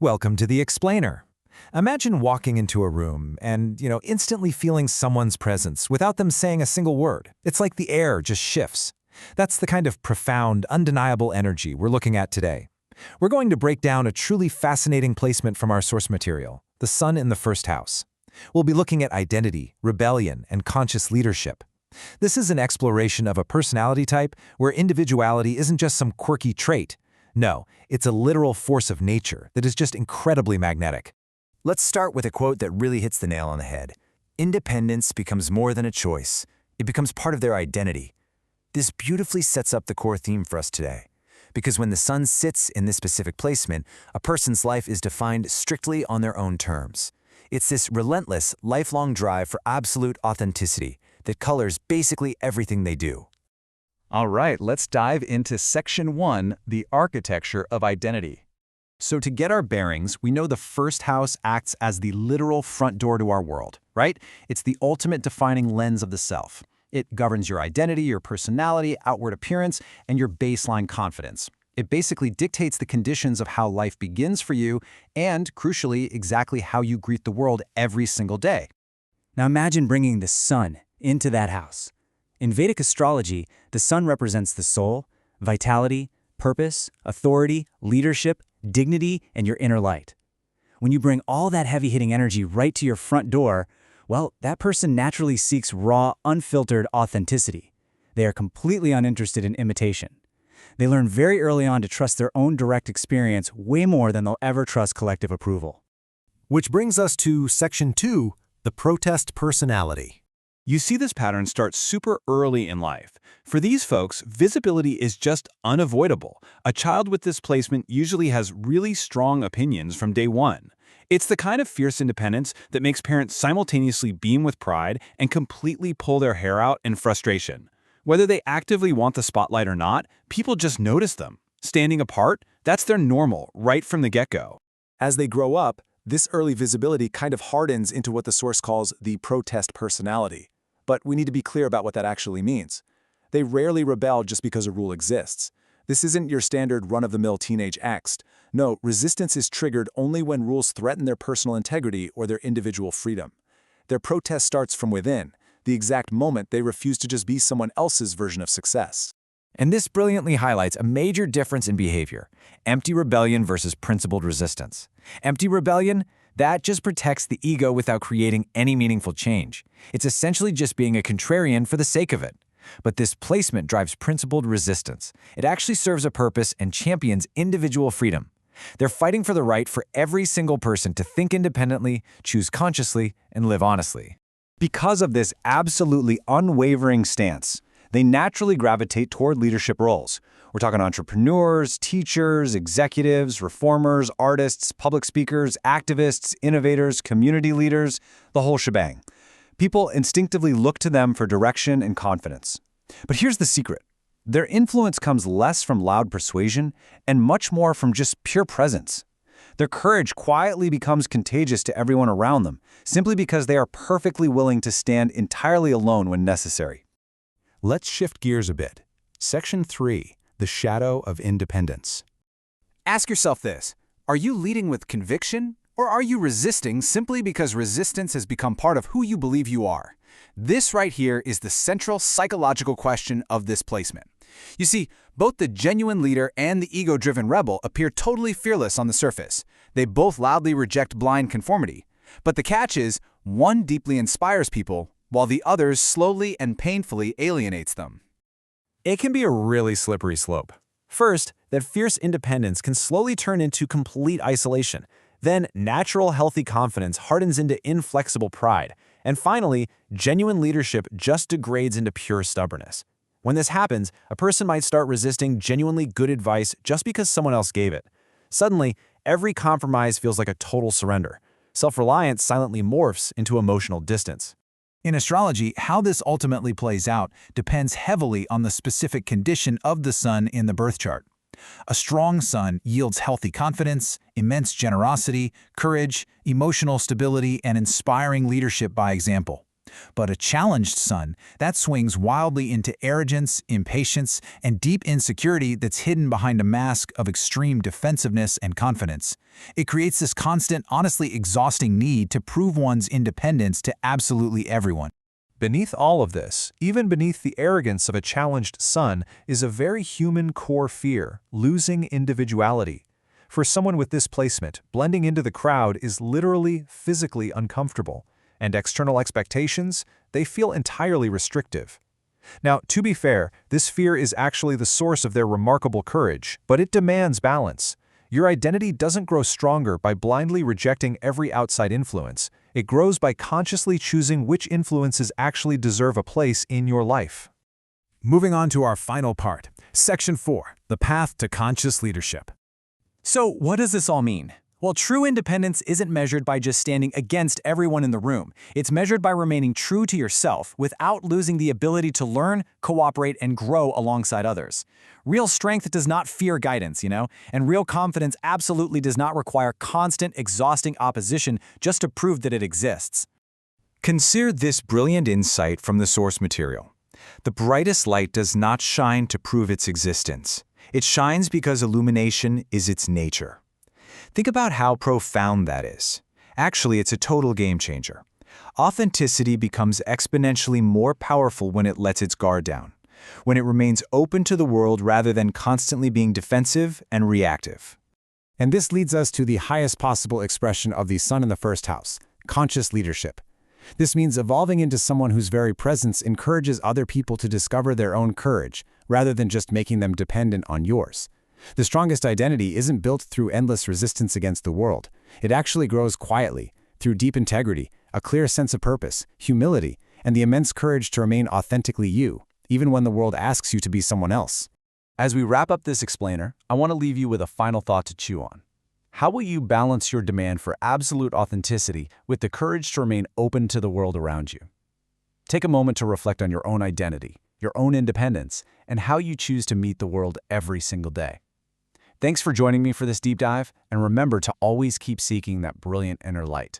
Welcome to the Explainer. Imagine walking into a room and, instantly feeling someone's presence without them saying a single word. It's like the air just shifts. That's the kind of profound, undeniable energy we're looking at today. We're going to break down a truly fascinating placement from our source material, the sun in the first house. We'll be looking at identity, rebellion, and conscious leadership. This is an exploration of a personality type where individuality isn't just some quirky trait. No, it's a literal force of nature that is just incredibly magnetic. Let's start with a quote that really hits the nail on the head. Independence becomes more than a choice. It becomes part of their identity. This beautifully sets up the core theme for us today. Because when the sun sits in this specific placement, a person's life is defined strictly on their own terms. It's this relentless, lifelong drive for absolute authenticity that colors basically everything they do. All right, let's dive into Section 1, the architecture of identity. So to get our bearings, we know the first house acts as the literal front door to our world, right? It's the ultimate defining lens of the self. It governs your identity, your personality, outward appearance, and your baseline confidence. It basically dictates the conditions of how life begins for you and, crucially, exactly how you greet the world every single day. Now imagine bringing the sun into that house. In Vedic astrology, the sun represents the soul, vitality, purpose, authority, leadership, dignity, and your inner light. When you bring all that heavy-hitting energy right to your front door, well, that person naturally seeks raw, unfiltered authenticity. They are completely uninterested in imitation. They learn very early on to trust their own direct experience way more than they'll ever trust collective approval. Which brings us to Section 2, the protest personality. You see this pattern start super early in life. For these folks, visibility is just unavoidable. A child with this placement usually has really strong opinions from day one. It's the kind of fierce independence that makes parents simultaneously beam with pride and completely pull their hair out in frustration. Whether they actively want the spotlight or not, people just notice them. Standing apart, that's their normal right from the get-go. As they grow up, this early visibility kind of hardens into what the source calls the protest personality. But we need to be clear about what that actually means. They rarely rebel just because a rule exists. This isn't your standard run-of-the-mill teenage angst. No, resistance is triggered only when rules threaten their personal integrity or their individual freedom. Their protest starts from within, the exact moment they refuse to just be someone else's version of success. And this brilliantly highlights a major difference in behavior: empty rebellion versus principled resistance. Empty rebellion, that just protects the ego without creating any meaningful change. It's essentially just being a contrarian for the sake of it. But this placement drives principled resistance. It actually serves a purpose and champions individual freedom. They're fighting for the right for every single person to think independently, choose consciously, and live honestly. Because of this absolutely unwavering stance, they naturally gravitate toward leadership roles. We're talking entrepreneurs, teachers, executives, reformers, artists, public speakers, activists, innovators, community leaders, the whole shebang. People instinctively look to them for direction and confidence. But here's the secret. Their influence comes less from loud persuasion and much more from just pure presence. Their courage quietly becomes contagious to everyone around them, simply because they are perfectly willing to stand entirely alone when necessary. Let's shift gears a bit. Section 3, the shadow of independence. Ask yourself this: are you leading with conviction, or are you resisting simply because resistance has become part of who you believe you are? This right here is the central psychological question of this placement. You see, both the genuine leader and the ego-driven rebel appear totally fearless on the surface. They both loudly reject blind conformity. But the catch is, one deeply inspires people, while the other slowly and painfully alienates them. It can be a really slippery slope. First, that fierce independence can slowly turn into complete isolation. Then, natural, healthy confidence hardens into inflexible pride. And finally, genuine leadership just degrades into pure stubbornness. When this happens, a person might start resisting genuinely good advice just because someone else gave it. Suddenly, every compromise feels like a total surrender. Self-reliance silently morphs into emotional distance. In astrology, how this ultimately plays out depends heavily on the specific condition of the sun in the birth chart. A strong sun yields healthy confidence, immense generosity, courage, emotional stability, and inspiring leadership by example. But a challenged sun, that swings wildly into arrogance, impatience, and deep insecurity that's hidden behind a mask of extreme defensiveness and confidence. It creates this constant, honestly exhausting need to prove one's independence to absolutely everyone. Beneath all of this, even beneath the arrogance of a challenged sun, is a very human core fear: losing individuality. For someone with this placement, blending into the crowd is literally, physically uncomfortable, and external expectations, they feel entirely restrictive. Now, to be fair, this fear is actually the source of their remarkable courage, but it demands balance. Your identity doesn't grow stronger by blindly rejecting every outside influence. It grows by consciously choosing which influences actually deserve a place in your life. Moving on to our final part, Section 4, the path to conscious leadership. So, what does this all mean? Well, true independence isn't measured by just standing against everyone in the room. It's measured by remaining true to yourself without losing the ability to learn, cooperate, and grow alongside others. Real strength does not fear guidance, and real confidence absolutely does not require constant, exhausting opposition just to prove that it exists. Consider this brilliant insight from the source material. The brightest light does not shine to prove its existence. It shines because illumination is its nature. Think about how profound that is. Actually, it's a total game changer. Authenticity becomes exponentially more powerful when it lets its guard down, when it remains open to the world rather than constantly being defensive and reactive. And this leads us to the highest possible expression of the sun in the first house: conscious leadership. This means evolving into someone whose very presence encourages other people to discover their own courage, rather than just making them dependent on yours. The strongest identity isn't built through endless resistance against the world. It actually grows quietly, through deep integrity, a clear sense of purpose, humility, and the immense courage to remain authentically you, even when the world asks you to be someone else. As we wrap up this explainer, I want to leave you with a final thought to chew on. How will you balance your demand for absolute authenticity with the courage to remain open to the world around you? Take a moment to reflect on your own identity, your own independence, and how you choose to meet the world every single day. Thanks for joining me for this deep dive, and remember to always keep seeking that brilliant inner light.